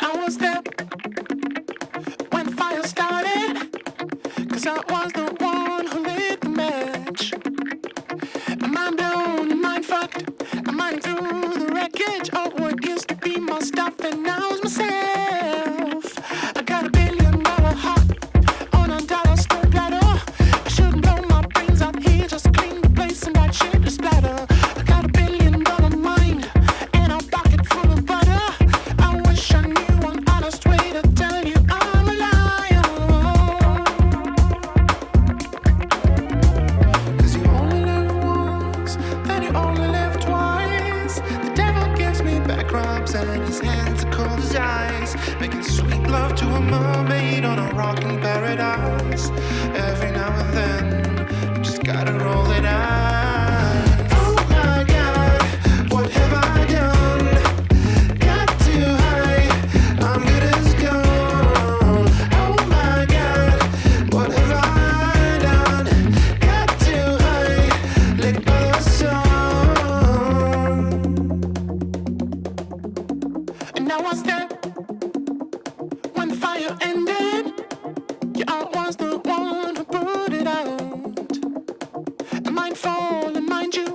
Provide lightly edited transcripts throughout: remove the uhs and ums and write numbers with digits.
I was there when the fire started, 'cause I was the one who lit the match. I'm mind blown and mind fucked. I'm mining through the wreckage of what used to be my stuff, and now it's myself. I got $1 billion heart on $1 stone platter. I shouldn't blow my brains out here, just clean the place and that shit to splatter. I got $1 billion mind and a pocket full of butter. I wish I knew one honest way to tell you I'm a liar. 'Cause you only live once, then you only live twice. The devil gives me back rubs and his hands are cold as ice, making sweet love to a mermaid on a rocking paradise. Every now and then, you just gotta roll it out. Oh my God, what have I done? Got too high, I'm good as gone. Oh my God, what have I done? Got too high, licked by the sun. And I was there when the fire ended. Yeah, I was the one who put it out. A mindful and mind you,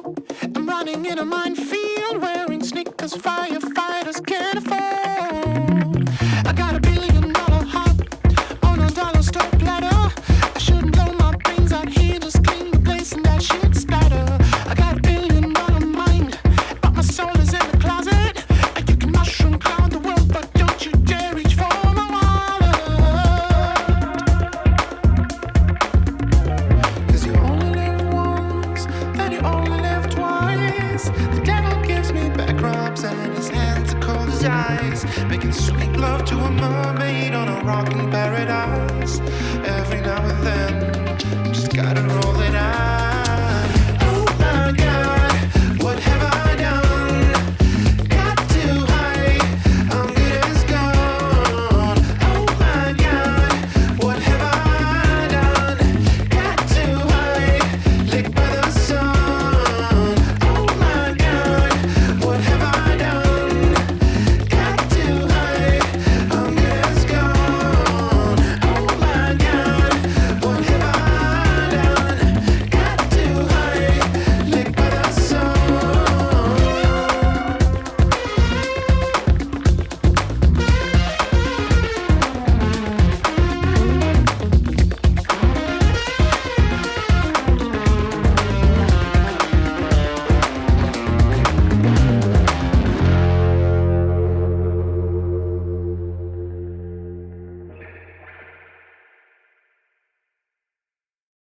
I'm running in a minefield, wearing sneakers firefighters can't afford. I got $1 billion heart on $1 stone platter. I shouldn't blow my brains out here, just clean the place and that shit splatter. I got $1 billion mind, but my soul is in the closet. You can mushroom cloud the world, but don't you dare reach for my wallet. 'Cause you only live once, then you only live twice. The devil gives me back rubs and his hands are cold as ice, making sweet love to a mermaid on a rocking paradise. Every now and then, just gotta roll